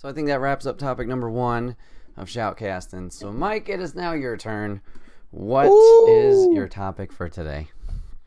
So I think that wraps up topic number 1 of Shoutcasting. So Mike, it is now your turn. What is Ooh. your topic for today?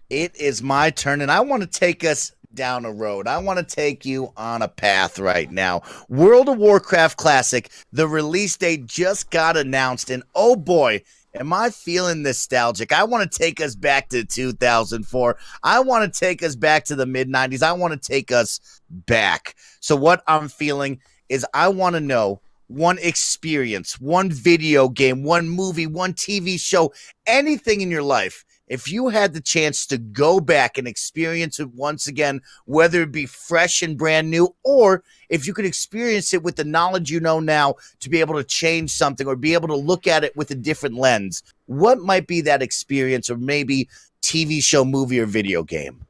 It is my turn, and I want to take us down a road. I want to take you on a path right now. World of Warcraft Classic, the release date just got announced, and oh boy, am I feeling nostalgic. I want to take us back to 2004. I want to take us back to the mid-90s. I want to take us back. So what I'm feeling is I want to know one experience, one video game, one movie, one TV show, anything in your life. If you had the chance to go back and experience it once again, whether it be fresh and brand new, or if you could experience it with the knowledge you know now to be able to change something or be able to look at it with a different lens, what might be that experience, or maybe TV show, movie, or video game?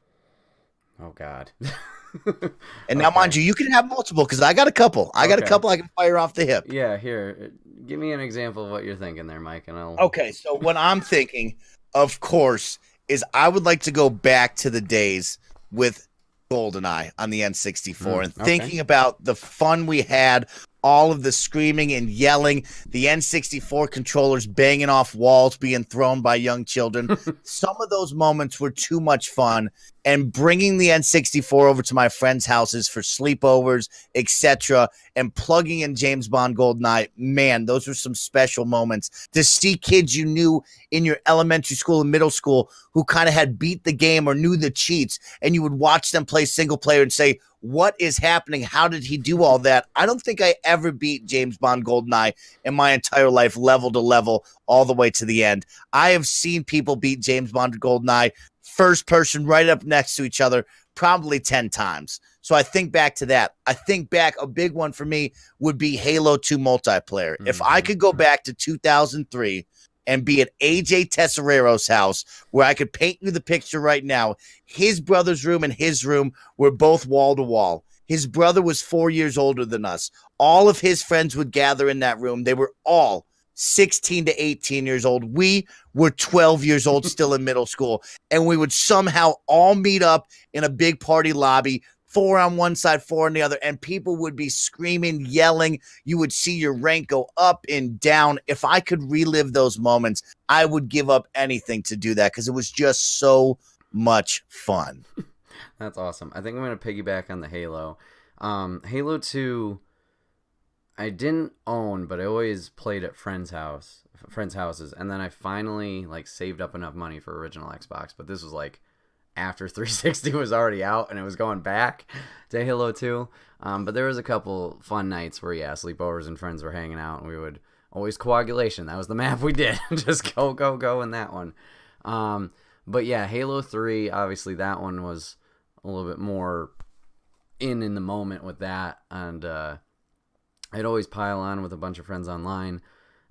Oh, God. And now, mind you can have multiple because I got a couple. I got a couple I can fire off the hip. Yeah, here. Give me an example of what you're thinking there, Mike, and I'll... Okay, so what I'm thinking, of course, is I would like to go back to the days with GoldenEye on the N64 and thinking about the fun we had, all of the screaming and yelling, the N64 controllers banging off walls, being thrown by young children. Some of those moments were too much fun, and bringing the N64 over to my friends' houses for sleepovers, etc., and plugging in James Bond GoldenEye, man, those were some special moments. To see kids you knew in your elementary school and middle school who kind of had beat the game or knew the cheats, and you would watch them play single player and say, what is happening? How did he do all that? I don't think I ever beat James Bond GoldenEye in my entire life, level to level, all the way to the end. I have seen people beat James Bond GoldenEye first person right up next to each other probably 10 times. So I think back to that. I think back, a big one for me would be Halo 2 multiplayer. If I could go back to 2003 and be at AJ Tesorero's house, where I could paint you the picture right now, his brother's room and his room were both wall to wall. His brother was 4 years older than us. All of his friends would gather in that room. They were all 16 to 18 years old. We were 12 years old, still in middle school. And we would somehow all meet up in a big party lobby, 4 on one side, 4 on the other, and people would be screaming, yelling. You would see your rank go up and down. If I could relive those moments, I would give up anything to do that because it was just so much fun. That's awesome. I think I'm going to piggyback on the Halo. Halo 2, I didn't own, but I always played at friends' houses, and then I finally saved up enough money for original Xbox, but this was after 360 was already out and it was going back to Halo 2. But there was a couple fun nights where, sleepovers and friends were hanging out, and we would always Coagulation. That was the map we did. Just go in that one. But yeah, Halo 3, obviously that one was a little bit more in the moment with that. And I'd always pile on with a bunch of friends online.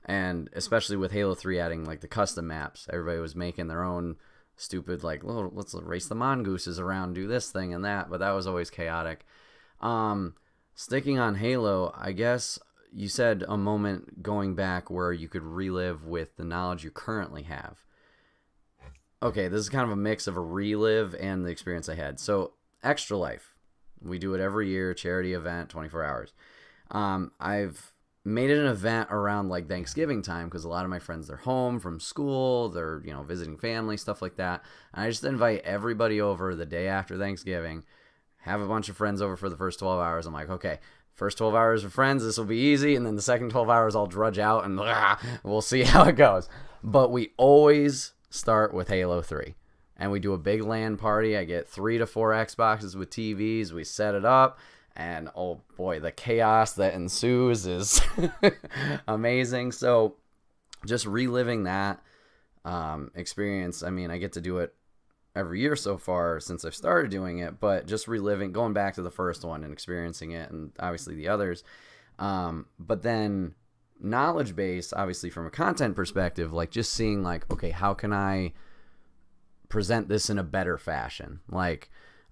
And especially with Halo 3 adding the custom maps, everybody was making their own stupid let's race the mongooses around, do this thing and that, but that was always chaotic. Sticking on Halo, I guess you said a moment going back where you could relive with the knowledge you currently have. Okay, this is kind of a mix of a relive and the experience I had. So Extra Life, we do it every year, charity event, 24 hours. I've made it an event around Thanksgiving time because a lot of my friends, they're home from school, they're visiting family, stuff like that, and I just invite everybody over the day after Thanksgiving, have a bunch of friends over for the first 12 hours. I'm like, okay, first 12 hours with friends, this will be easy, and then the second 12 hours I'll drudge out and we'll see how it goes. But we always start with Halo 3, and we do a big LAN party. I get 3 to 4 Xboxes with TVs, we set it up. And oh boy, the chaos that ensues is amazing. So just reliving that experience. I mean, I get to do it every year so far since I've started doing it, but just reliving, going back to the first one and experiencing it, and obviously the others. But then knowledge base, obviously from a content perspective, just seeing okay, how can I present this in a better fashion?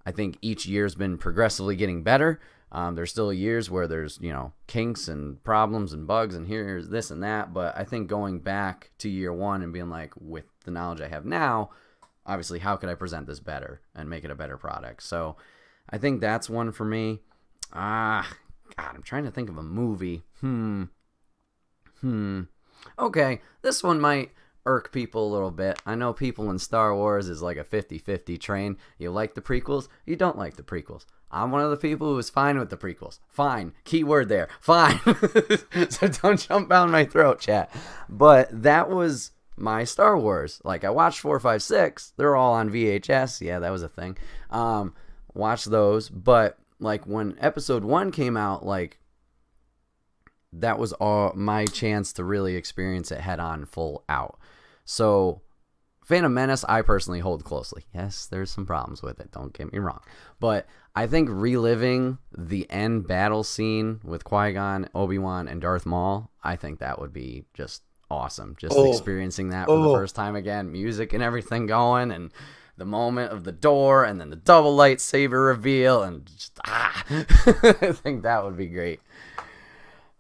I think each year's been progressively getting better. There's still years where there's, kinks and problems and bugs and here's this and that. But I think going back to year one and being with the knowledge I have now, obviously, how could I present this better and make it a better product? So I think that's one for me. God, I'm trying to think of a movie. Okay, this one might irk people a little bit. I know people in Star Wars is like a 50-50 train. You like the prequels, you don't like the prequels. I'm one of the people who is fine with the prequels. Fine. Key word there. Fine. So don't jump down my throat, chat. But that was my Star Wars. Like, I watched 4, 5, 6. They're all on VHS. Yeah, that was a thing. Watched those. But, like, when episode 1 came out, like, that was all my chance to really experience it head on, full out. So, Phantom Menace, I personally hold closely. Yes, there's some problems with it. Don't get me wrong. But I think reliving the end battle scene with Qui-Gon, Obi-Wan, and Darth Maul, I think that would be just awesome. Just experiencing that for the first time again. Music and everything going, and the moment of the door, and then the double lightsaber reveal, and just, I think that would be great.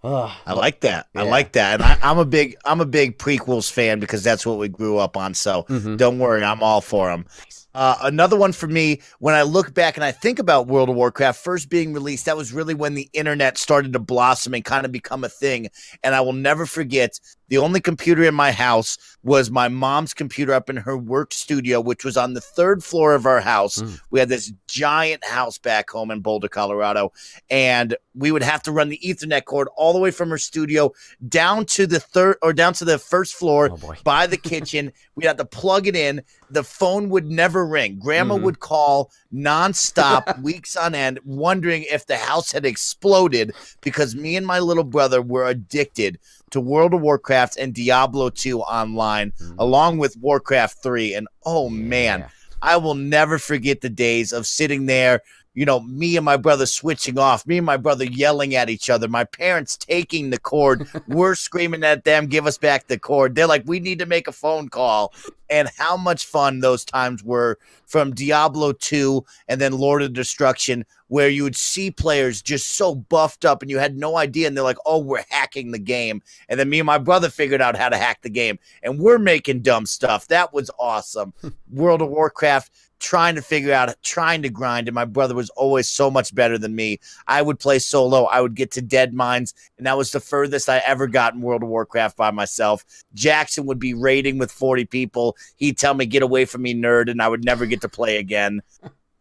I like that. Yeah. I like that. And I'm a big prequels fan because that's what we grew up on. So don't worry, I'm all for them. Another one for me, when I look back and I think about World of Warcraft first being released, that was really when the internet started to blossom and kind of become a thing. And I will never forget, the only computer in my house was my mom's computer up in her work studio, which was on the 3rd floor of our house. We had this giant house back home in Boulder, Colorado, and we would have to run the Ethernet cord all the way from her studio down to the 1st floor by the kitchen. We'd have to plug it in. The phone would never ring. Grandma would call nonstop, weeks on end, wondering if the house had exploded because me and my little brother were addicted to World of Warcraft and Diablo 2 online, along with Warcraft 3. And man, I will never forget the days of sitting there, you know, me and my brother switching off, me and my brother yelling at each other, my parents taking the cord, we're screaming at them, give us back the cord. They're like, we need to make a phone call. And how much fun those times were, from Diablo 2 and then Lord of Destruction, where you would see players just so buffed up and you had no idea. And they're like, oh, we're hacking the game. And then me and my brother figured out how to hack the game. And we're making dumb stuff. That was awesome. World of Warcraft, trying to grind, and my brother was always so much better than me. I would play solo. I would get to dead mines, and that was the furthest I ever got in World of Warcraft by myself. Jackson would be raiding with 40 people. He'd tell me, get away from me, nerd, and I would never get to play again.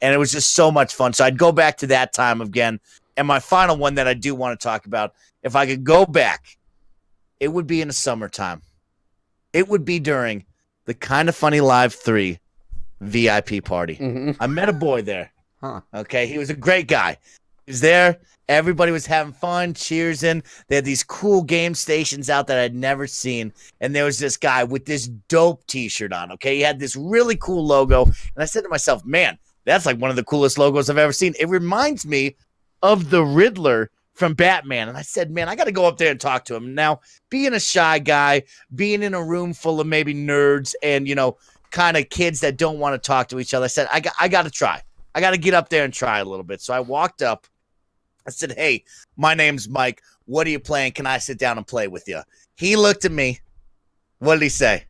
And it was just so much fun. So I'd go back to that time again. And my final one that I do want to talk about, if I could go back, it would be in the summertime. It would be during the Kinda Funny Live 3 VIP party. I met a boy there. Okay, he was a great guy. He was there. Everybody was having fun, cheersing. They had these cool game stations out that I'd never seen. And there was this guy with this dope t-shirt on. Okay, he had this really cool logo. And I said to myself, man, that's like one of the coolest logos I've ever seen. It reminds me of the Riddler from Batman. And I said, man, I got to go up there and talk to him. Now, being a shy guy, being in a room full of maybe nerds and, you know, kind of kids that don't want to talk to each other, I said, I got to try. I got to get up there and try a little bit. So I walked up. I said, hey, my name's Mike. What are you playing? Can I sit down and play with you? He looked at me. What did he say?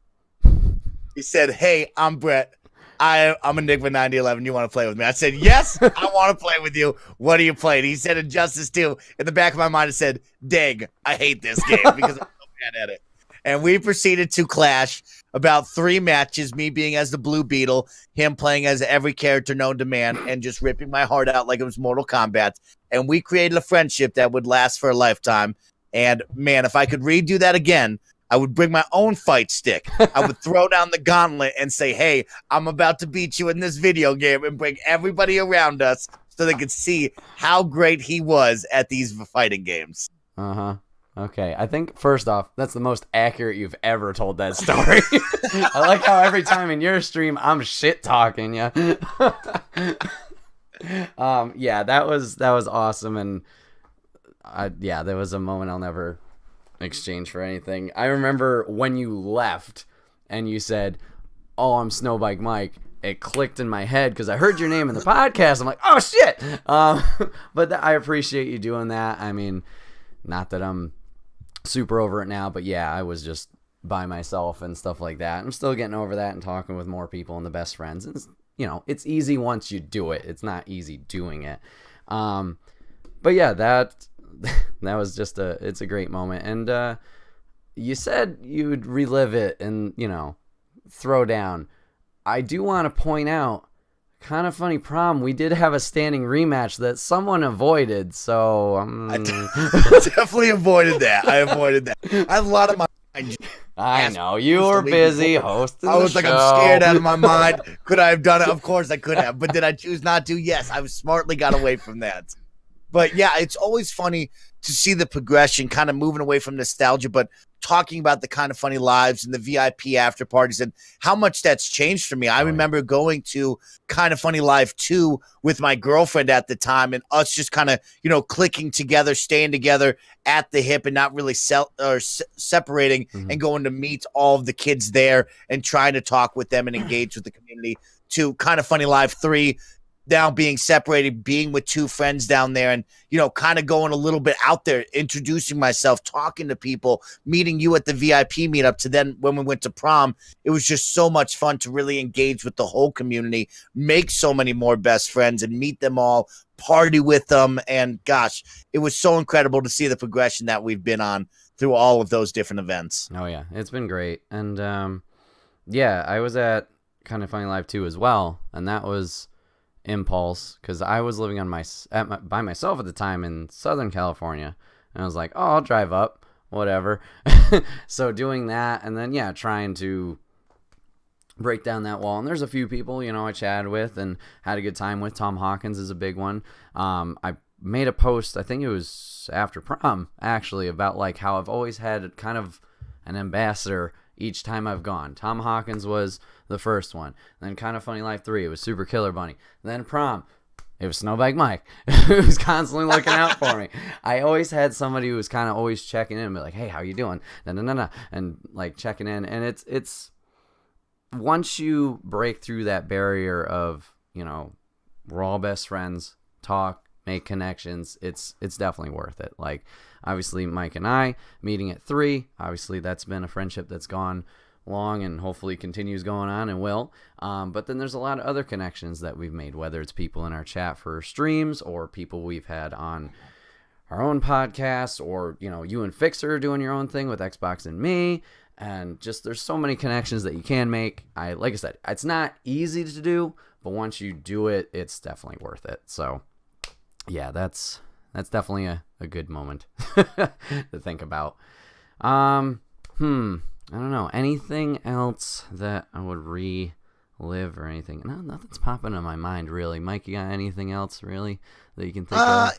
He said, hey, I'm Bret. I'm Enigma 9011. You want to play with me? I said, yes, I want to play with you. What are you playing? He said, Injustice 2. In the back of my mind, it said, dang, I hate this game because I'm so bad at it. And we proceeded to clash about 3 matches, me being as the Blue Beetle, him playing as every character known to man, and just ripping my heart out like it was Mortal Kombat. And we created a friendship that would last for a lifetime. And, man, if I could redo that again, I would bring my own fight stick. I would throw down the gauntlet and say, hey, I'm about to beat you in this video game, and bring everybody around us so they could see how great he was at these fighting games. Uh-huh. Okay, I think, first off, that's the most accurate you've ever told that story. I like how every time in your stream, I'm shit-talking you. Yeah, that was awesome, and there was a moment I'll never exchange for anything. I remember when you left, and you said, oh, I'm Snowbike Mike. It clicked in my head, because I heard your name in the podcast. I'm like, oh, shit! But I appreciate you doing that. I mean, not that I'm super over it now, but yeah, I was just by myself and stuff like that. I'm still getting over that and talking with more people and the best friends. And you know, it's easy once you do it. It's not easy doing it. But yeah, that that was just it's a great moment. And you said you'd relive it and, throw down. I do want to point out, kind of funny prom, we did have a standing rematch that someone avoided, so I definitely avoided that. I have a lot of my I know you were busy hosting. I was the like, show. I'm scared out of my mind. Could I have done it? Of course I could have. But did I choose not to? Yes, I smartly got away from that. But yeah, it's always funny to see the progression, kind of moving away from nostalgia, but talking about the Kind of Funny lives and the VIP after parties and how much that's changed for me. I remember going to Kind of Funny Live 2 with my girlfriend at the time, and us just kind of, clicking together, staying together at the hip and not really separating and going to meet all of the kids there and trying to talk with them and engage with the community, to Kind of Funny Live 3, now being separated, being with two friends down there and, kind of going a little bit out there, introducing myself, talking to people, meeting you at the VIP meetup, to then when we went to prom. It was just so much fun to really engage with the whole community, make so many more best friends and meet them all, party with them. And gosh, it was so incredible to see the progression that we've been on through all of those different events. Oh yeah, it's been great. And yeah, I was at Kind of Funny Live 2 as well, and that was impulse because I was living by myself at the time in Southern California, and I was like, I'll drive up, whatever. So doing that, and then trying to break down that wall. And there's a few people I chatted with and had a good time with. Tom Hawkins is a big one. I made a post, I think it was after prom actually, about like how I've always had kind of an ambassador each time I've gone. Tom Hawkins was the first one. Then Kind of Funny Life 3, it was Super Killer Bunny. Then prom, it was Snowbike Mike, who was constantly looking out for me. I always had somebody who was kind of always checking in and be like, hey, how you doing? No. And like checking in. And it's once you break through that barrier of, we're all best friends, talk, make connections, it's definitely worth it. Like, obviously Mike and I meeting at 3, obviously that's been a friendship that's gone long and hopefully continues going on and will. But then there's a lot of other connections that we've made, whether it's people in our chat for streams or people we've had on our own podcast, or you and Fixer doing your own thing with Xbox and me. And just there's so many connections that you can make. Like I said, it's not easy to do, but once you do it, it's definitely worth it. So yeah, that's definitely a good moment to think about. I don't know. Anything else that I would relive or anything? No, nothing's popping in my mind, really. Mike, you got anything else, really, that you can think of?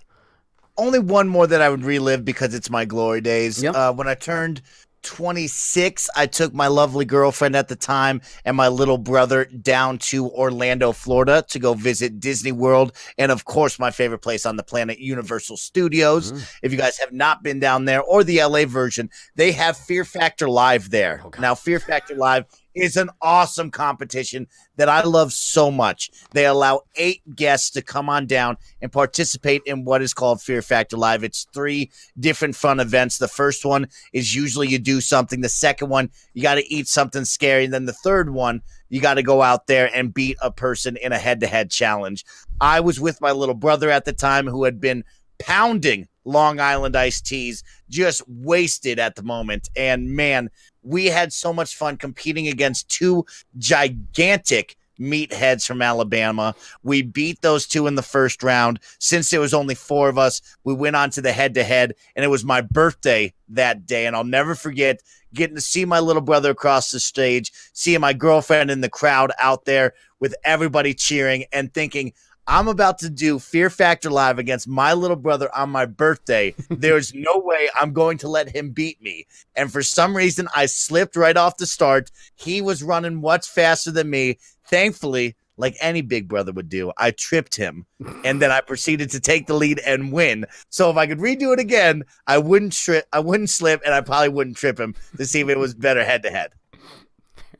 Only one more that I would relive because it's my glory days. Yep. When I turned 26, I took my lovely girlfriend at the time and my little brother down to Orlando, Florida to go visit Disney World and, of course, my favorite place on the planet, Universal Studios. If you guys have not been down there, or the LA version, they have Fear Factor Live there. Now, Fear Factor Live is an awesome competition that I love so much. They allow 8 guests to come on down and participate in what is called Fear Factor Live. It's 3 different fun events. The first one is usually you do something. The second one, you got to eat something scary. And then the third one, you got to go out there and beat a person in a head-to-head challenge. I was with my little brother at the time, who had been pounding Long Island iced teas, just wasted at the moment. And man, we had so much fun competing against 2 gigantic meatheads from Alabama. We beat those 2 in the first round. Since there was only 4 of us, we went on to the head-to-head, and it was my birthday that day. And I'll never forget getting to see my little brother across the stage, seeing my girlfriend in the crowd out there with everybody cheering, and thinking, I'm about to do Fear Factor Live against my little brother on my birthday. There's no way I'm going to let him beat me. And for some reason, I slipped right off the start. He was running much faster than me. Thankfully, like any big brother would do, I tripped him. And then I proceeded to take the lead and win. So if I could redo it again, I wouldn't slip, and I probably wouldn't trip him to see if it was better head-to-head.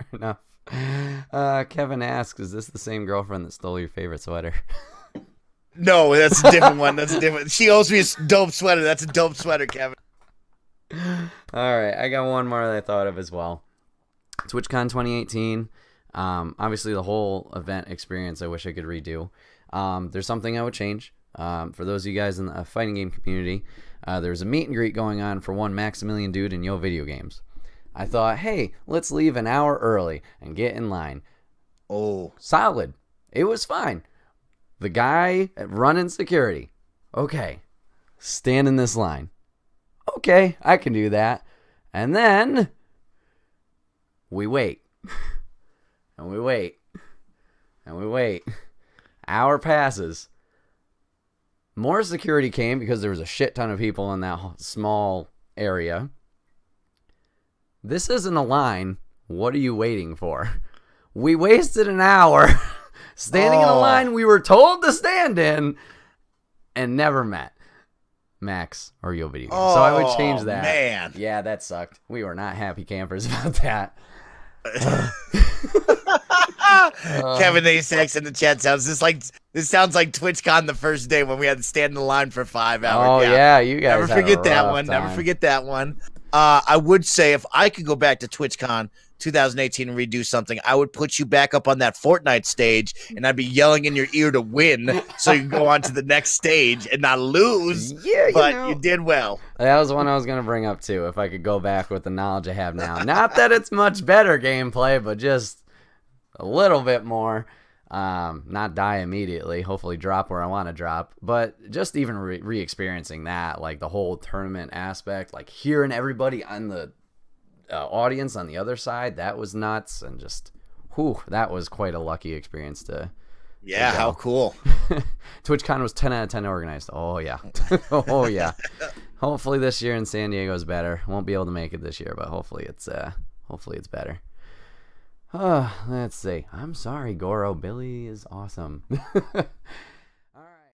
Fair enough. Kevin asks, is this the same girlfriend that stole your favorite sweater? No, that's a different one. That's a different. She owes me a dope sweater. That's a dope sweater, Kevin. All right, I got one more that I thought of as well. TwitchCon 2018. Obviously, the whole event experience I wish I could redo. There's something I would change. For those of you guys in the fighting game community, there's a meet and greet going on for one Maximilian dude in Yo Video Games. I thought, hey, let's leave an hour early and get in line. Oh, solid. It was fine. The guy running security. Okay. Stand in this line. Okay, I can do that. And then we wait. And we wait. And we wait. Hour passes. More security came because there was a shit ton of people in that small area. This isn't a line. What are you waiting for? We wasted an hour standing in a line we were told to stand in and never met Max or Yo Video Games. So I would change that. Man. Yeah, that sucked. We were not happy campers about that. Kevin A6 in the chat sounds this sounds like TwitchCon the first day when we had to stand in the line for 5 hours. Oh yeah, you guys never forget that one. Never forget that one. I would say if I could go back to TwitchCon 2018 and redo something, I would put you back up on that Fortnite stage and I'd be yelling in your ear to win so you can go on to the next stage and not lose. Yeah, but you did well. That was one I was going to bring up too, if I could go back with the knowledge I have now. Not that it's much better gameplay, but just a little bit more. Not die immediately, hopefully drop where I want to drop, but just even re-experiencing that, like the whole tournament aspect, like hearing everybody on the audience on the other side, that was nuts, and just that was quite a lucky experience to how cool. TwitchCon was 10 out of 10 organized. Oh yeah. Oh yeah. Hopefully this year in San Diego is better. Won't be able to make it this year, but hopefully it's better. Let's see. I'm sorry, Goro. Billy is awesome.